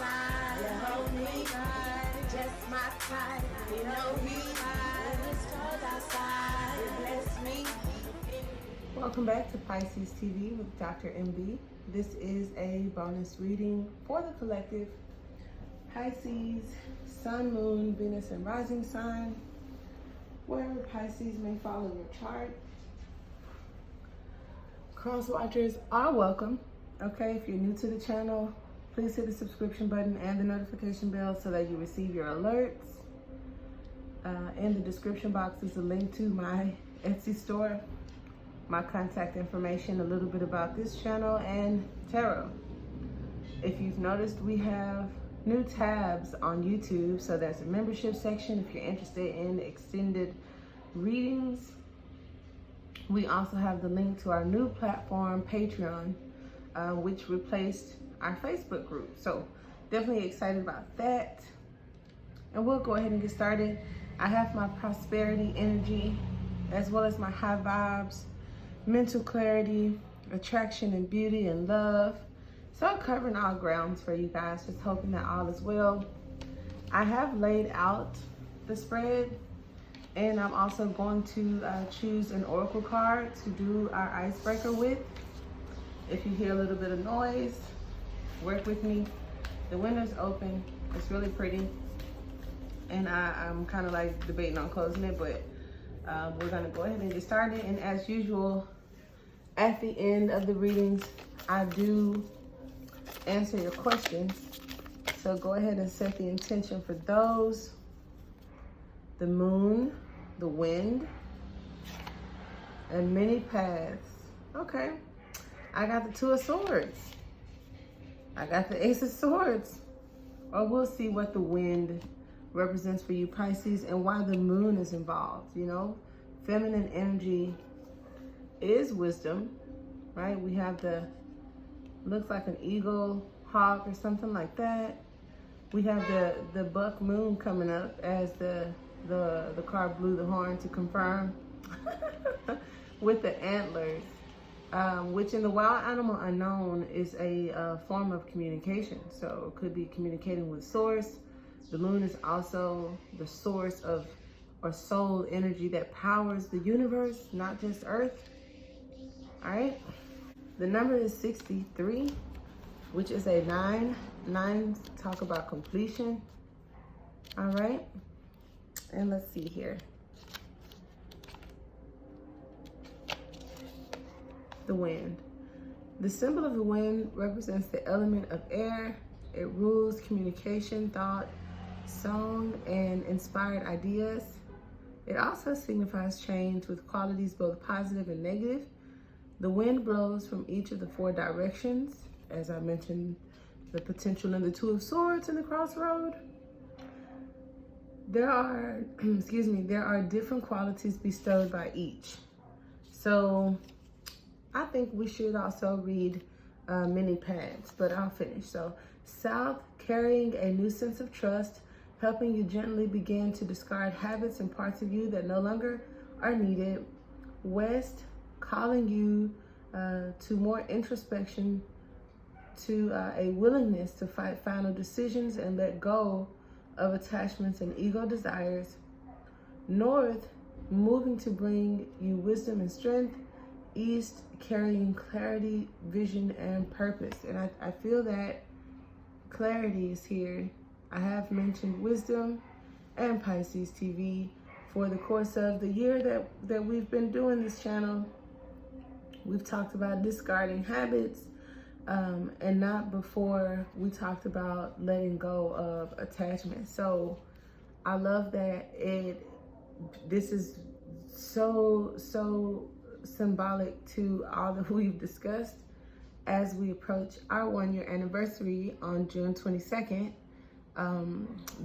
side. You hold me right, just my type. You know he when the stars outside. You bless me. Welcome back to Pisces TV with Dr. MB. This is a bonus reading for the collective Pisces, Sun, Moon, Venus, and Rising sign. Wherever Pisces may fall in your chart. Cross watchers are welcome. Okay, if you're new to the channel, please hit the subscription button and the notification bell so that you receive your alerts. In the description box is a link to my Etsy store, my contact information, a little bit about this channel, and tarot. If you've noticed, we have new tabs on YouTube. So there's a membership section if you're interested in extended readings. We also have the link to our new platform, Patreon, which replaced our Facebook group. So definitely excited about that. And we'll go ahead and get started. I have my prosperity energy, as well as my high vibes, mental clarity, attraction and beauty and love. So I'm covering all grounds for you guys, just hoping that all is well. I have laid out the spread, and I'm also going to choose an oracle card to do our icebreaker with. If you hear a little bit of noise, work with me. The window's open, it's really pretty. And I'm kind of like debating on closing it, but we're gonna go ahead and get started. And as usual, at the end of the readings, I do answer your questions. So go ahead and set the intention for those. The moon, the wind, and many paths. Okay, I got the Two of Swords. I got the Ace of Swords. Or we'll see what the wind represents for you, Pisces, and why the moon is involved. You know, feminine energy is wisdom, right? We have the, looks like an eagle, hawk, or something like that. We have the buck moon coming up as the card blew the horn to confirm with the antlers, which in the wild animal unknown is a form of communication. So it could be communicating with source. The moon is also the source of or soul energy that powers the universe, not just Earth. All right. The number is 63, which is a 9. 9 talk about completion. All right. And let's see here. The wind. The symbol of the wind represents the element of air. It rules communication, thought, song, and inspired ideas. It also signifies change with qualities both positive and negative. The wind blows from each of the 4 directions. As I mentioned, the potential in the Two of Swords in the crossroad. There are, there are different qualities bestowed by each. So I think we should also read many paths, but I'll finish. So south, carrying a new sense of trust, helping you gently begin to discard habits and parts of you that no longer are needed. West, calling you to more introspection, to a willingness to fight final decisions and let go of attachments and ego desires. North, moving to bring you wisdom and strength. East, carrying clarity, vision, and purpose. And I feel that clarity is here. I have mentioned wisdom and Pisces TV for the course of the year that we've been doing this channel. We've talked about discarding habits, and not before we talked about letting go of attachment. So I love that this is so symbolic to all that we've discussed as we approach our 1-year anniversary on June 22nd.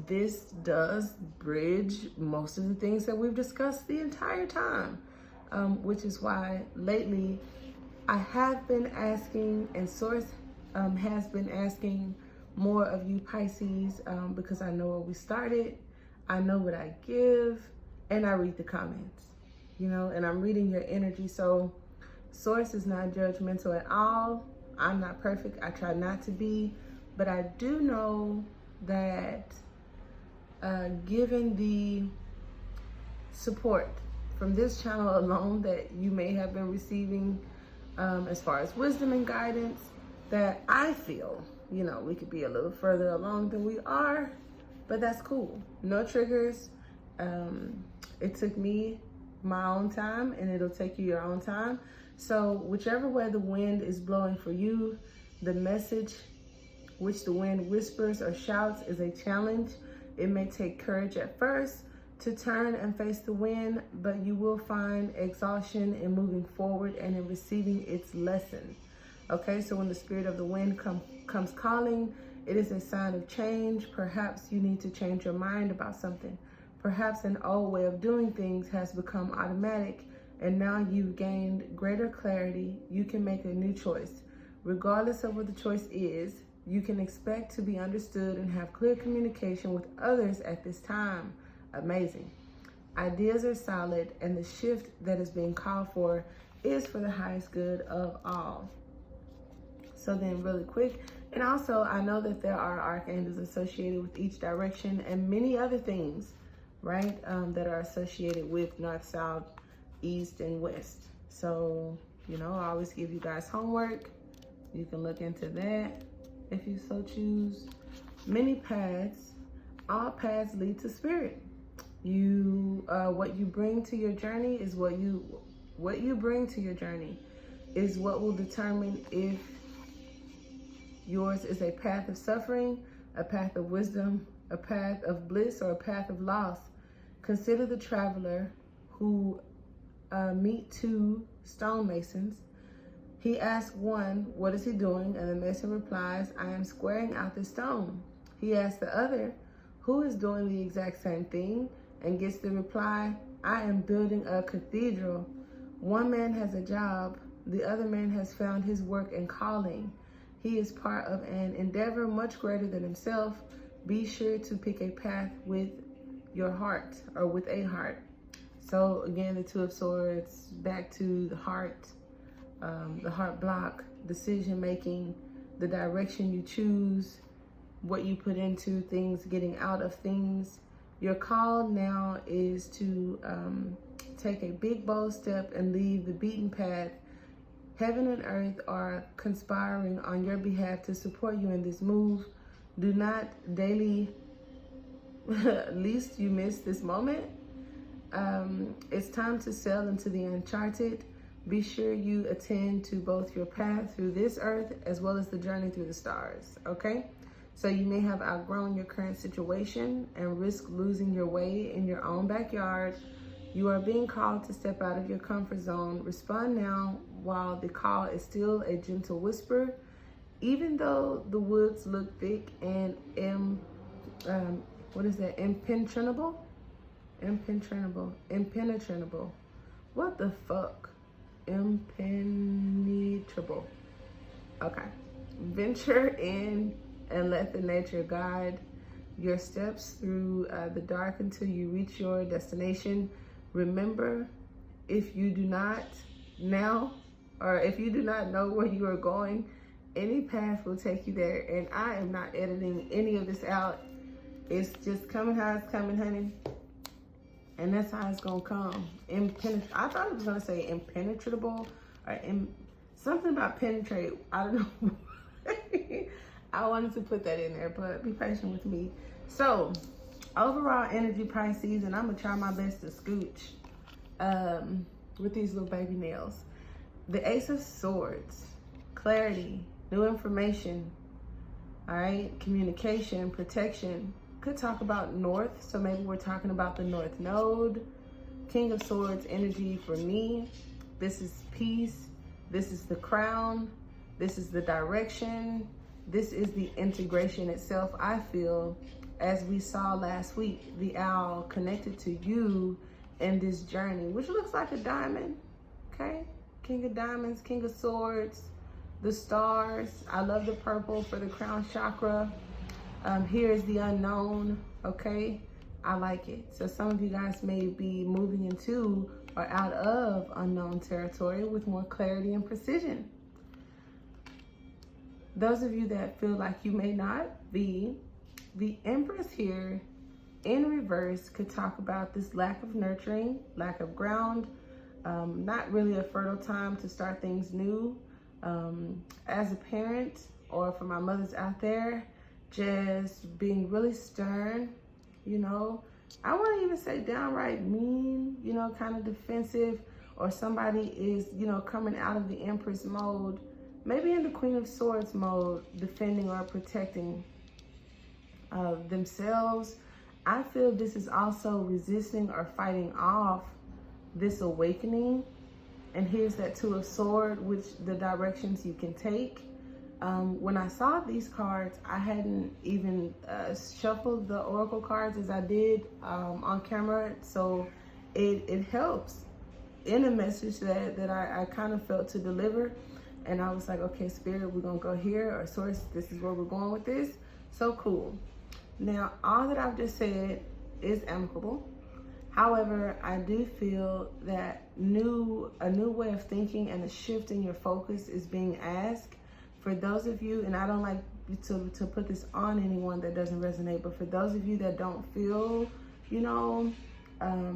This does bridge most of the things that we've discussed the entire time, which is why lately I have been asking, and Source has been asking more of you Pisces, because I know where we started, I know what I give, and I read the comments, you know, and I'm reading your energy. So Source is not judgmental at all. I'm not perfect. I try not to be. But I do know that given the support from this channel alone that you may have been receiving as far as wisdom and guidance, that I feel, you know, we could be a little further along than we are, but that's cool. No triggers. It took me my own time, and it'll take you your own time. So whichever way the wind is blowing for you, the message which the wind whispers or shouts is a challenge. It may take courage at first to turn and face the wind, but you will find exhaustion in moving forward and in receiving its lesson. Okay, so when the spirit of the wind comes calling, it is a sign of change. Perhaps you need to change your mind about something. Perhaps an old way of doing things has become automatic, and now you've gained greater clarity. You can make a new choice. Regardless of what the choice is, you can expect to be understood and have clear communication with others at this time. Amazing. Ideas are solid, and the shift that is being called for is for the highest good of all. So then really quick, and also I know that there are archangels associated with each direction and many other things, right, that are associated with north, south, east, and west. So, you know, I always give you guys homework. You can look into that if you so choose. Many paths, all paths lead to spirit. What you bring to your journey is what you bring to your journey is what will determine if yours is a path of suffering, a path of wisdom, a path of bliss, or a path of loss. Consider the traveler who meet two stonemasons. He asks one, what is he doing? And the mason replies, I am squaring out the stone. He asks the other, who is doing the exact same thing? And gets the reply, I am building a cathedral. One man has a job. The other man has found his work and calling. He is part of an endeavor much greater than himself. Be sure to pick a path with your heart, or with a heart. So again, the Two of Swords, back to the heart block, decision making, the direction you choose, what you put into things, getting out of things. Your call now is to take a big bold step and leave the beaten path. Heaven and earth are conspiring on your behalf to support you in this move. Do not daily, least you miss this moment. It's time to sail into the uncharted. Be sure you attend to both your path through this earth as well as the journey through the stars, okay? So you may have outgrown your current situation and risk losing your way in your own backyard. You are being called to step out of your comfort zone. Respond now while the call is still a gentle whisper. Even though the woods look thick and impenetrable? Impenetrable. What the fuck? Impenetrable. Okay. Venture in and let the nature guide your steps through the dark until you reach your destination. Remember, if you do not know where you are going, any path will take you there. And I am not editing any of this out. It's just coming how it's coming, honey. And that's how it's gonna come. I thought it was gonna say impenetrable or something about penetrate. I don't know. I wanted to put that in there, but be patient with me. So, overall energy, Pisces, and I'm gonna try my best to scooch with these little baby nails. The Ace of Swords, clarity, new information, all right, communication, protection. Could talk about north, so maybe we're talking about the north node. King of Swords energy for me. This is peace. This is the crown. This is the direction. This is the integration itself. I feel, as we saw last week, the owl connected to you in this journey, which looks like a diamond, okay? King of Diamonds, King of Swords, the stars. I love the purple for the crown chakra. Here is the unknown, okay? I like it. So some of you guys may be moving into or out of unknown territory with more clarity and precision. those of you that feel like you may not be, the Empress here in reverse could talk about this lack of nurturing, lack of ground, not really a fertile time to start things new. As a parent, or for my mothers out there, just being really stern, you know, I want to even say downright mean, you know, kind of defensive, or somebody is, you know, coming out of the Empress mode, maybe in the Queen of Swords mode, defending or protecting themselves. I feel this is also resisting or fighting off this awakening. And here's that Two of Swords, which the directions you can take. When I saw these cards, I hadn't even shuffled the oracle cards as I did on camera. So it helps in a message that I kind of felt to deliver. And I was like, okay, Spirit, we're going to go here, or Source, this is where we're going with this. So cool. Now, all that I've just said is amicable. However, I do feel that a new way of thinking and a shift in your focus is being asked. For those of you, and I don't like to put this on anyone that doesn't resonate, but for those of you that don't feel, you know,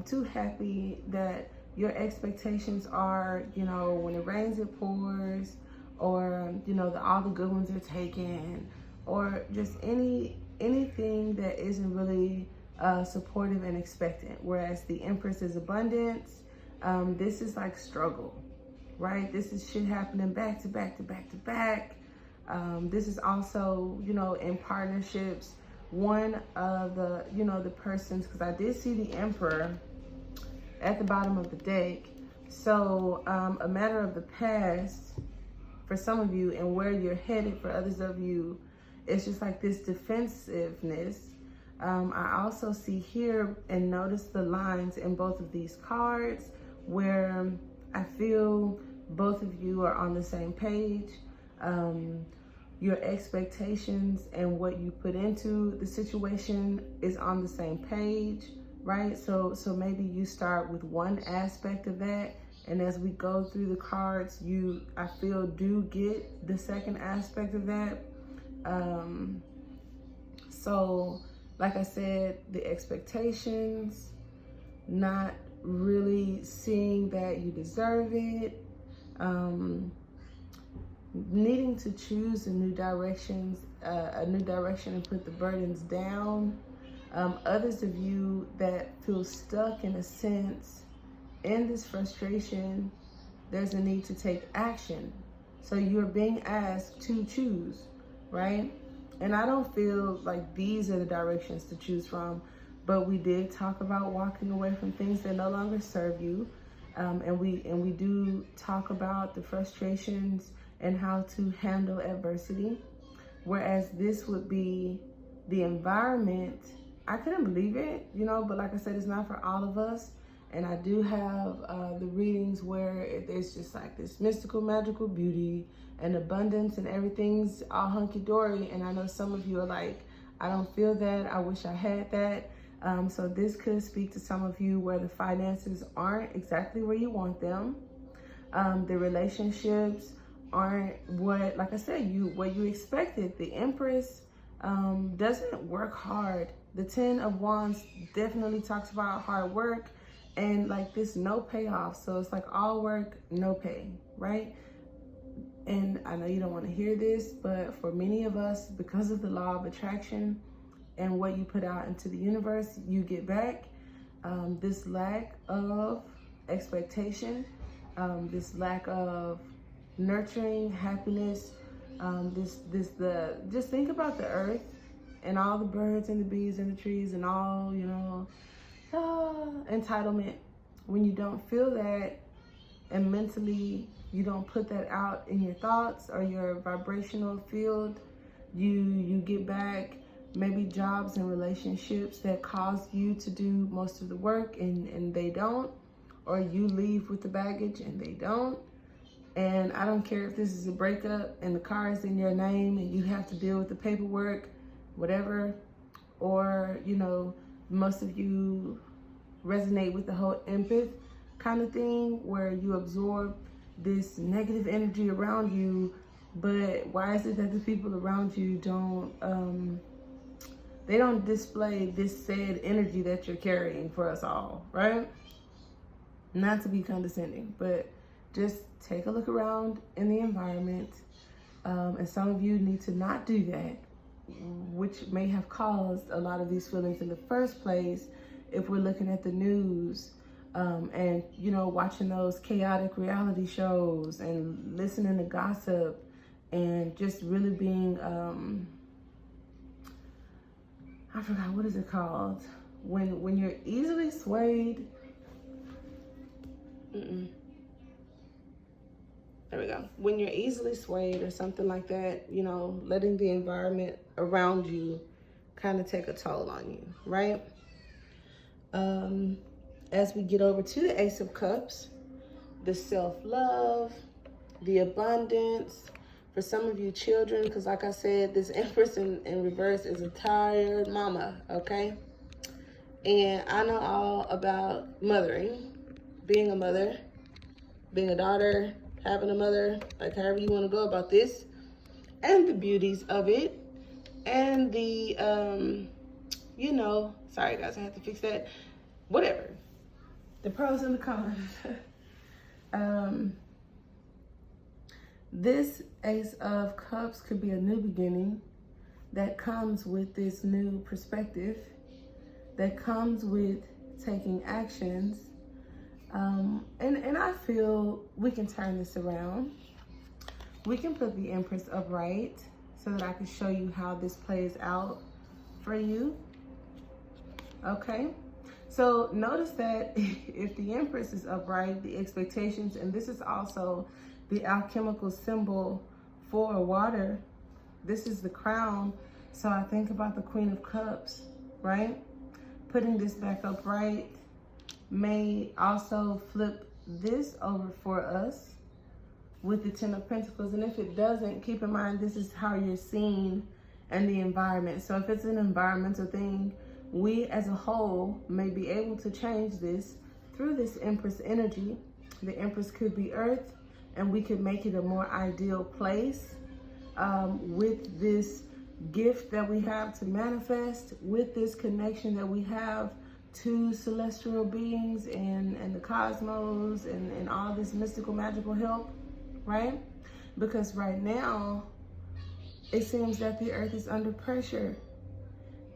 too happy, that your expectations are, you know, when it rains, it pours, or, you know, all the good ones are taken, or just anything that isn't really supportive and expectant. Whereas the Empress is abundance. This is like struggle, right? This is shit happening back to back to back to back. This is also, you know, in partnerships. One of the, you know, the persons, because I did see the Emperor at the bottom of the deck. So a matter of the past for some of you, and where you're headed for others of you, it's just like this defensiveness. I also see here and notice the lines in both of these cards where I feel both of you are on the same page. Your expectations and what you put into the situation is on the same page, right? So maybe you start with one aspect of that, and as we go through the cards, I feel do get the second aspect of that. So like I said, the expectations, not really seeing that you deserve it, needing to choose a new direction and put the burdens down. Others of you that feel stuck in a sense in this frustration, there's a need to take action. So you're being asked to choose, right? And I don't feel like these are the directions to choose from, but we did talk about walking away from things that no longer serve you. And we do talk about the frustrations and how to handle adversity. Whereas this would be the environment. I couldn't believe it, you know, but like I said, it's not for all of us. And I do have the readings where it's just like this mystical, magical beauty and abundance, and everything's all hunky-dory. And I know some of you are like, I don't feel that, I wish I had that. So this could speak to some of you where the finances aren't exactly where you want them. The relationships aren't what, like I said, what you expected. The Empress doesn't work hard. The Ten of Wands definitely talks about hard work and like this no payoff. So it's like all work, no pay, right? And I know you don't want to hear this, but for many of us, because of the law of attraction and what you put out into the universe, you get back. This lack of expectation, this lack of nurturing, happiness, just think about the earth and all the birds and the bees and the trees and all, you know, entitlement. When you don't feel that, and mentally you don't put that out in your thoughts or your vibrational field, you get back maybe jobs and relationships that cause you to do most of the work and they don't, or you leave with the baggage and they don't. And I don't care if this is a breakup and the car is in your name and you have to deal with the paperwork, whatever, or, you know, most of you resonate with the whole empath kind of thing where you absorb this negative energy around you But why is it that the people around you they don't display this said energy that you're carrying for us all, right? Not to be condescending, but just take a look around in the environment. And some of you need to not do that, which may have caused a lot of these feelings in the first place if we're looking at the news and, you know, watching those chaotic reality shows and listening to gossip and just really being, I forgot, what is it called? When you're easily swayed. There we go. When you're easily swayed or something like that, you know, letting the environment around you kind of take a toll on you, right? As we get over to the Ace of Cups, the self-love, the abundance. For some of you children, because like I said, this Empress in reverse is a tired mama, okay? And I know all about mothering, being a mother, being a daughter, having a mother, like however you want to go about this, and the beauties of it, and the, you know, sorry guys, I have to fix that, whatever. The pros and the cons. This Ace of Cups could be a new beginning that comes with this new perspective, that comes with taking actions. And I feel we can turn this around. We can put the Empress upright so that I can show you how this plays out for you. Okay? So notice that if the Empress is upright, the expectations, and this is also the alchemical symbol for water. This is the crown. So I think about the Queen of Cups, right? Putting this back upright may also flip this over for us with the Ten of Pentacles. And if it doesn't, keep in mind, this is how you're seen and the environment. So if it's an environmental thing, we as a whole may be able to change this through this Empress energy. The Empress could be Earth, and we could make it a more ideal place with this gift that we have to manifest, with this connection that we have to celestial beings and the cosmos and all this mystical, magical help, right? Because right now, it seems that the Earth is under pressure.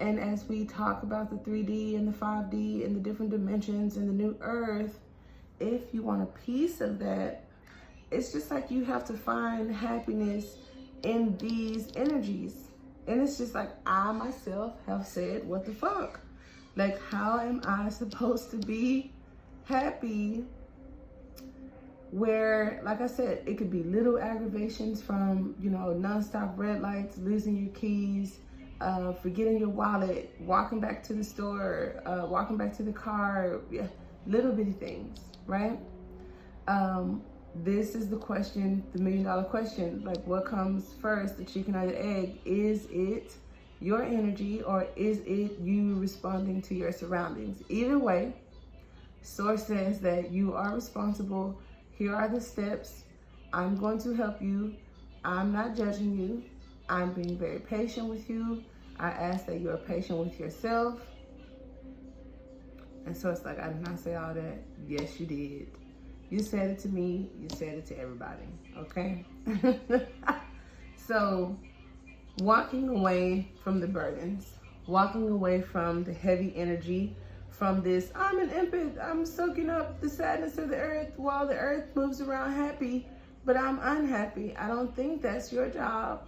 And as we talk about the 3D and the 5D and the different dimensions and the new Earth, if you want a piece of that, it's just like you have to find happiness in these energies. And it's just like, I myself have said, what the fuck? Like, how am I supposed to be happy where, like I said, it could be little aggravations from, you know, nonstop red lights, losing your keys, forgetting your wallet, walking back to the store, walking back to the car, yeah, little bitty things, right? This is the question, the $1 million question. Like, what comes first, the chicken or the egg? Is it your energy, or is it you responding to your surroundings? Either way, Source says that you are responsible. Here are the steps. I'm going to help you. I'm not judging you. I'm being very patient with you. I ask that you're patient with yourself. And so it's like, I did not say all that. Yes, you did. You said it to me. You said it to everybody. Okay? So, walking away from the burdens, walking away from the heavy energy, from this, I'm an empath, I'm soaking up the sadness of the earth while the earth moves around happy, but I'm unhappy. I don't think that's your job.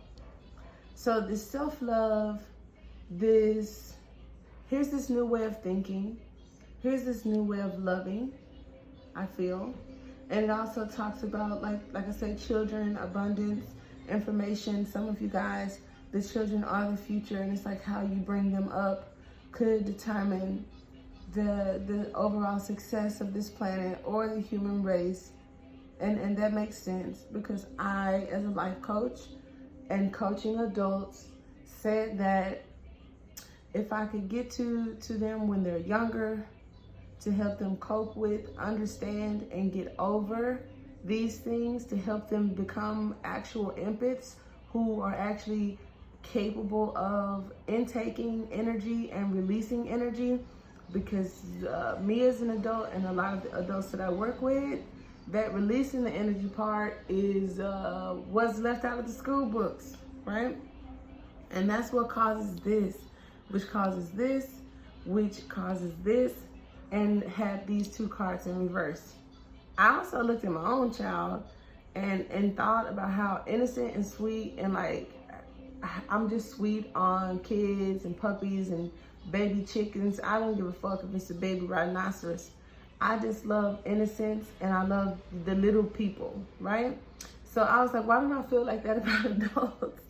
So this self-love, here's this new way of thinking. Here's this new way of loving, I feel. And it also talks about, like I said, children, abundance, information. Some of you guys, the children are the future, and it's like how you bring them up could determine the overall success of this planet or the human race. And that makes sense, because I, as a life coach and coaching adults, said that if I could get to them when they're younger, to help them cope with, understand, and get over these things to help them become actual empaths who are actually capable of intaking energy and releasing energy. Because me as an adult and a lot of the adults that I work with, that releasing the energy part is what's left out of the school books, right? And that's what causes this, which causes this, which causes this, and had these two cards in reverse. I also looked at my own child and thought about how innocent and sweet, and like, I'm just sweet on kids and puppies and baby chickens. I don't give a fuck if it's a baby rhinoceros. I just love innocence, and I love the little people, right? So I was like, why don't I feel like that about adults?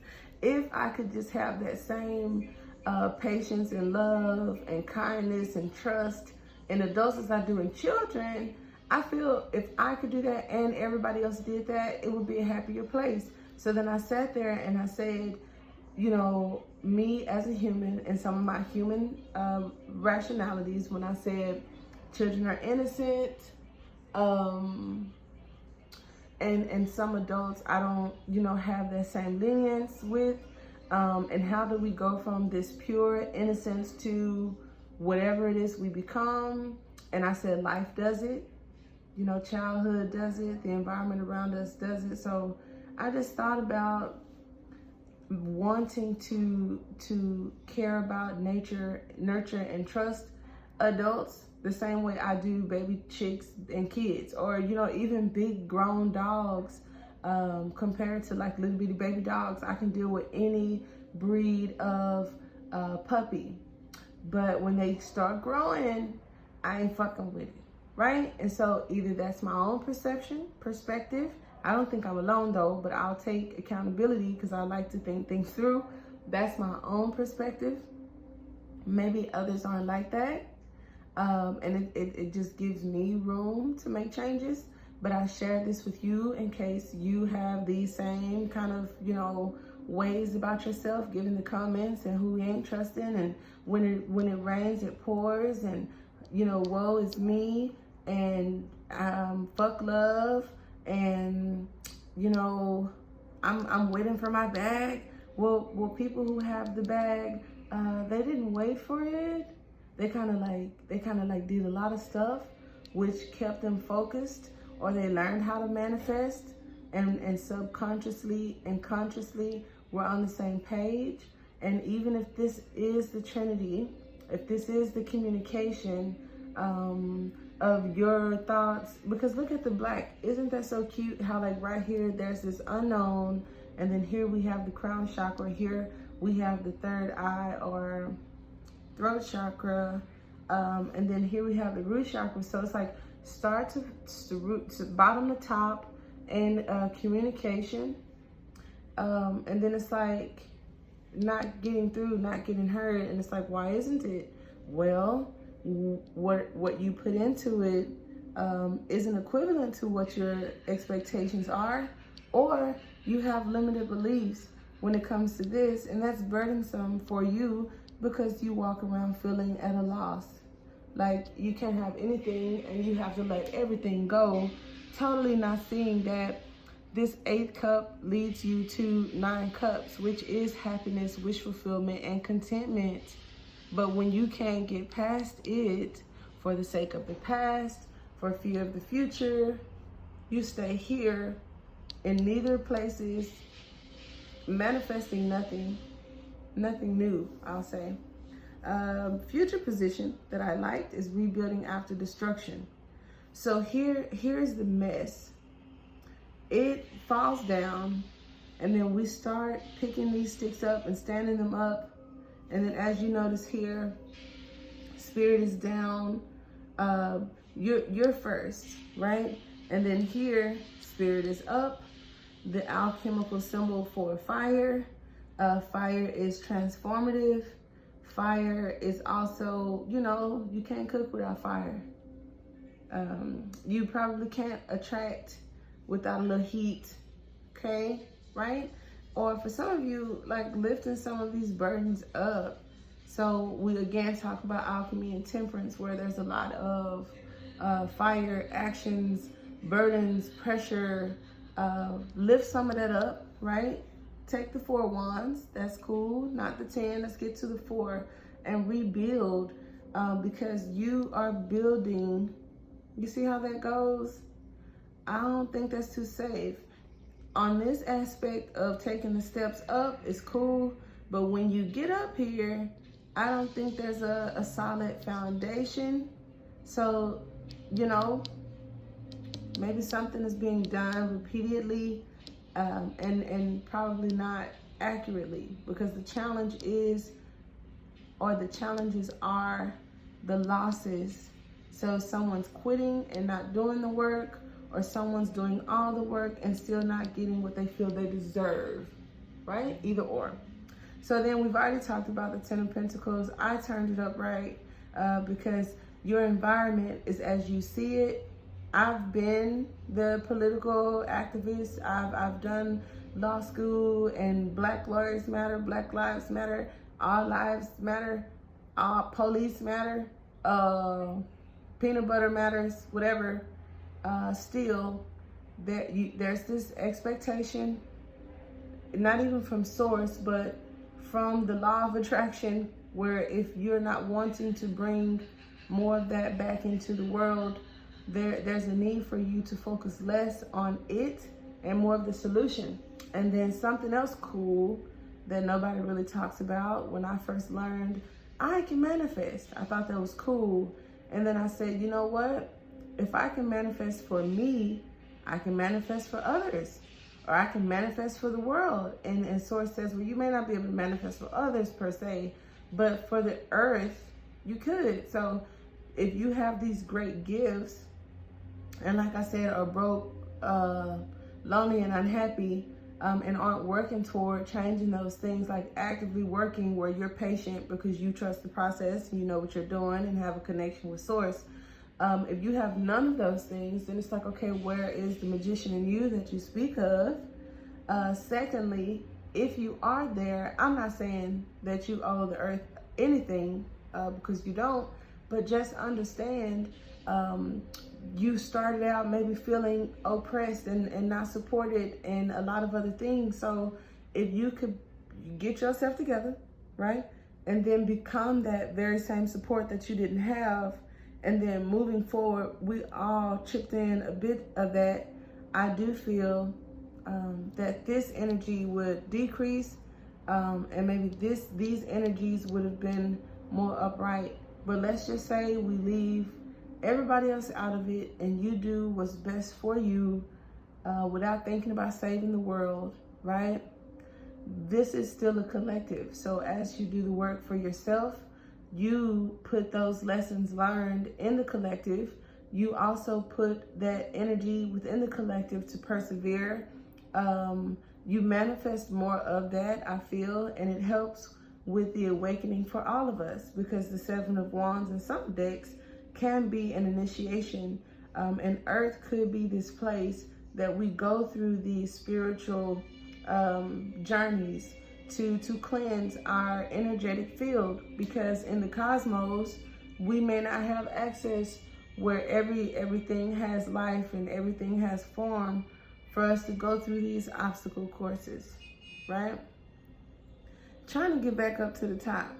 If I could just have that same patience and love and kindness and trust in adults as I do in children, I feel if I could do that and everybody else did that, it would be a happier place. So then I sat there and I said, you know, me as a human and some of my human rationalities, when I said children are innocent, and some adults I don't, you know, have that same lenience with, and how do we go from this pure innocence to whatever it is we become? And I said life does it, you know, childhood does it, the environment around us does it. So I just thought about wanting to care about nature, nurture, and trust adults the same way I do baby chicks and kids, or, you know, even big grown dogs. Compared to like little bitty baby dogs, I can deal with any breed of puppy. But when they start growing, I ain't fucking with it, right? And so either that's my own perspective. I don't think I'm alone though, but I'll take accountability because I like to think things through. That's my own perspective. Maybe others aren't like that. And it just gives me room to make changes. But I share this with you in case you have these same kind of, you know, ways about yourself, giving the comments and who you ain't trusting, and when it rains, it pours, and, you know, woe is me, and fuck love, and, you know, I'm waiting for my bag. Well, people who have the bag, they didn't wait for it. They kind of like did a lot of stuff which kept them focused, or they learned how to manifest, and subconsciously and consciously we're on the same page. And even if this is the Trinity, if this is the communication of your thoughts, because look at the black, isn't that so cute how like right here there's this unknown, and then here we have the crown chakra, here we have the third eye or throat chakra, and then here we have the root chakra. So it's like start to root to bottom to top, and communication, and then it's like not getting through, not getting heard, and it's like, why isn't it? Well, what you put into it isn't equivalent to what your expectations are, or you have limited beliefs when it comes to this, and that's burdensome for you because you walk around feeling at a loss. Like you can't have anything and you have to let everything go, totally not seeing that this 8th cup leads you to 9 cups, which is happiness, wish fulfillment, and contentment. But when you can't get past it for the sake of the past, for fear of the future, you stay here in neither places, manifesting nothing new, I'll say. Future position that I liked is rebuilding after destruction. So here's the mess. It falls down, and then we start picking these sticks up and standing them up. And then as you notice here, spirit is down. You're first, right? And then here, spirit is up. The alchemical symbol for fire. Fire is transformative. Fire is also, you know, you can't cook without fire. You probably can't attract without a little heat, okay, right? Or for some of you, like lifting some of these burdens up. So we again talk about alchemy and temperance, where there's a lot of fire actions burdens, pressure, lift some of that up, right? Take the 4 wands, that's cool, not the 10, let's get to the 4 and rebuild, because you are building. You see how that goes? I don't think that's too safe. On this aspect of taking the steps up is cool, but when you get up here, I don't think there's a solid foundation. So, you know, maybe something is being done repeatedly, and probably not accurately, because the challenge is, or the challenges are the losses. So someone's quitting and not doing the work, or someone's doing all the work and still not getting what they feel they deserve, right? Either or. So then we've already talked about the 10 of Pentacles. I turned it up right, because your environment is as you see it. I've been the political activist. I've done law school, and Black Lawyers Matter, Black Lives Matter, All Lives Matter, All Police Matter, Peanut Butter Matters, whatever. Still, there's this expectation, not even from source, but from the law of attraction, where if you're not wanting to bring more of that back into the world, there's a need for you to focus less on it and more of the solution. And then something else cool that nobody really talks about, when I first learned I can manifest, I thought that was cool. And then I said, you know what? If I can manifest for me, I can manifest for others, or I can manifest for the world. And Source says, well, you may not be able to manifest for others per se, but for the earth, you could. So if you have these great gifts, and like I said, are broke, lonely and unhappy, and aren't working toward changing those things, like actively working where you're patient because you trust the process, you know what you're doing, and have a connection with Source. If you have none of those things, then it's like, okay, where is the magician in you that you speak of? Secondly, if you are there, I'm not saying that you owe the earth anything, because you don't, but just understand, you started out maybe feeling oppressed and not supported and a lot of other things. So if you could get yourself together, right? And then become that very same support that you didn't have, and then moving forward, we all chipped in a bit of that. I do feel that this energy would decrease, and maybe these energies would have been more upright. But let's just say we leave everybody else out of it, and you do what's best for you, without thinking about saving the world, right? This is still a collective. So as you do the work for yourself, you put those lessons learned in the collective. You also put that energy within the collective to persevere. You manifest more of that, I feel, and it helps with the awakening for all of us, because the 7 of Wands in some decks can be an initiation, and Earth could be this place that we go through these spiritual journeys to cleanse our energetic field, because in the cosmos we may not have access where everything has life and everything has form for us to go through these obstacle courses, right? Trying to get back up to the top,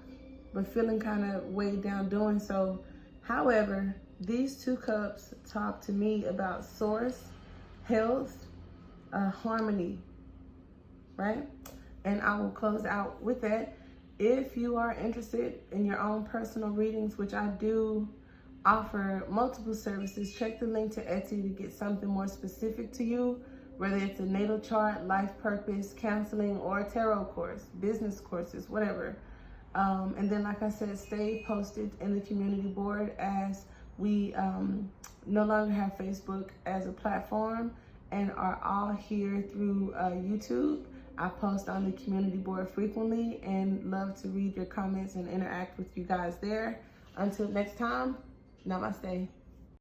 but feeling kind of weighed down doing so. However, these 2 cups talk to me about source, health, harmony, right? And I will close out with that. If you are interested in your own personal readings, which I do offer multiple services, check the link to Etsy to get something more specific to you, whether it's a natal chart, life purpose, counseling, or a tarot course, business courses, whatever. And then, like I said, stay posted in the community board, as we no longer have Facebook as a platform and are all here through YouTube. I post on the community board frequently and love to read your comments and interact with you guys there. Until next time, namaste.